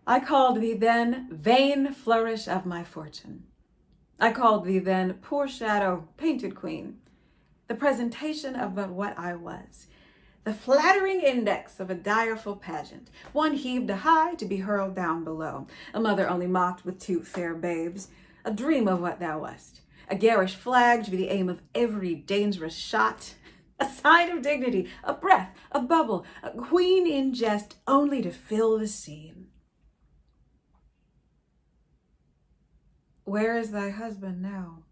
I called thee then vain flourish of my fortune. I called thee then poor shadow, painted queen, the presentation of but what I was, the flattering index of a direful pageant, one heaved high to be hurled down below, a mother only mocked with two fair babes, a dream of what thou wast, a garish flag to be the aim of every dangerous shot, a sign of dignity, a breath, a bubble, a queen in jest, only to fill the scene. Where is thy husband now?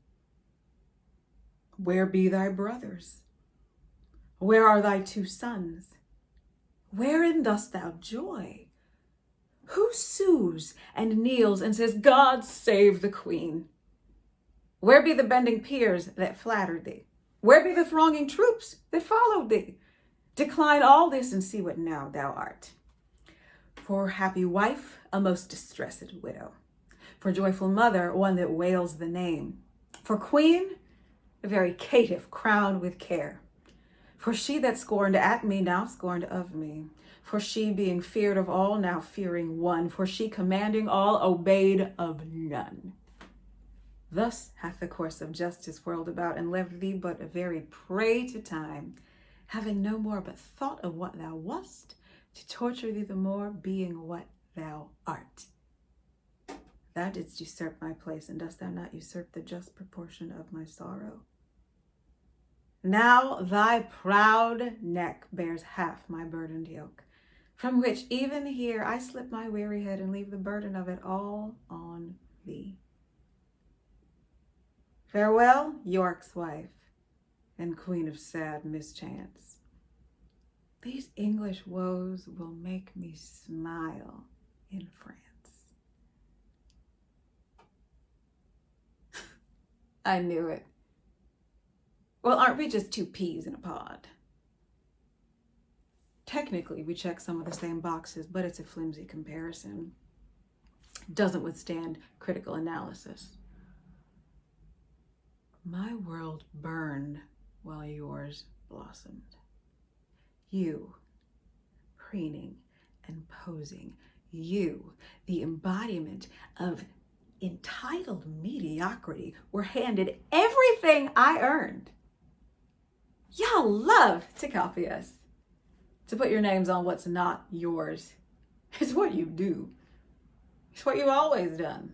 Where be thy brothers? Where are thy two sons? Wherein dost thou joy? Who sues and kneels and says, God save the queen? Where be the bending peers that flattered thee? Where be the thronging troops that followed thee? Decline all this and see what now thou art. For happy wife, a most distressed widow. For joyful mother, one that wails the name. For queen, a very caitiff crowned with care. For she that scorned at me, now scorned of me. For she being feared of all, now fearing one. For she commanding all, obeyed of none. Thus hath the course of justice whirled about, and left thee but a very prey to time, having no more but thought of what thou wast, to torture thee the more, being what thou art. Thou didst usurp my place, and dost thou not usurp the just proportion of my sorrow? Now thy proud neck bears half my burdened yoke, from which even here I slip my weary head and leave the burden of it all on thee. Farewell, York's wife, and queen of sad mischance. These English woes will make me smile in France. I knew it. Well, aren't we just two peas in a pod? Technically, we check some of the same boxes, but it's a flimsy comparison. It doesn't withstand critical analysis. My world burned while yours blossomed. You, preening and posing. You, the embodiment of entitled mediocrity, were handed everything I earned. Y'all love to copy us, to put your names on what's not yours. It's what you do. It's what you've always done.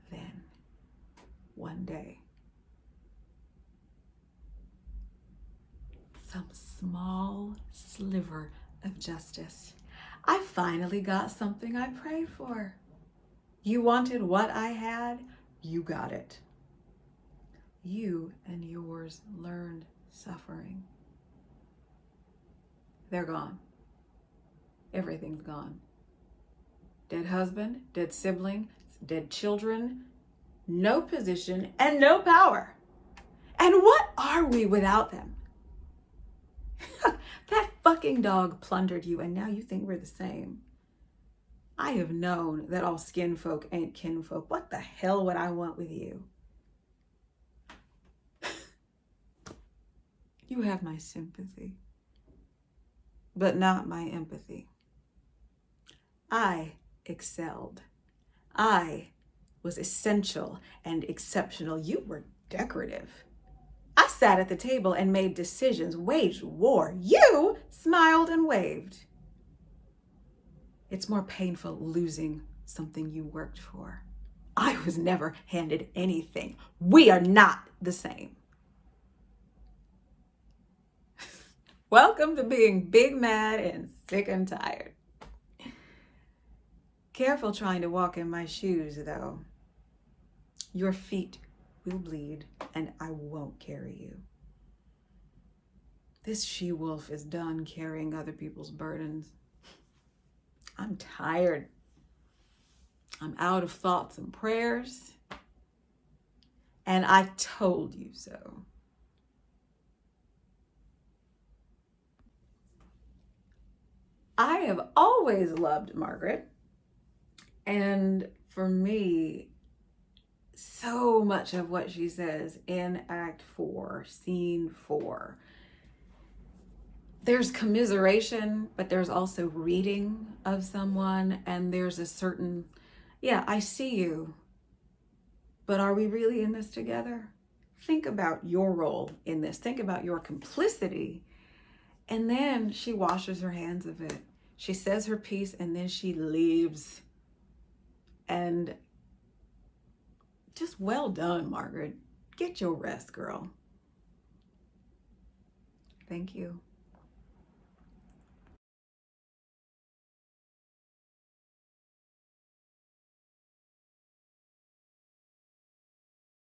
Then, one day, some small sliver of justice. I finally got something I prayed for. You wanted what I had, you got it. You and yours learned suffering. They're gone. Everything's gone. Dead husband, dead sibling, dead children, no position and no power. And what are we without them? That fucking dog plundered you, and now you think we're the same. I have known that all skin folk ain't kinfolk. What the hell would I want with you? You have my sympathy, but not my empathy. I excelled. I was essential and exceptional. You were decorative. I sat at the table and made decisions, waged war. You smiled and waved. It's more painful losing something you worked for. I was never handed anything. We are not the same. Welcome to being big, mad, and sick and tired. Careful trying to walk in my shoes, though. Your feet will bleed, and I won't carry you. This she-wolf is done carrying other people's burdens. I'm tired. I'm out of thoughts and prayers, and I told you so. I have always loved Margaret, and for me, so much of what she says in Act 4, Scene 4, there's commiseration, but there's also reading of someone, and there's a certain, yeah, I see you, but are we really in this together? Think about your role in this. Think about your complicity. And then she washes her hands of it. She says her piece and then she leaves. And just well done, Margaret. Get your rest, girl. Thank you.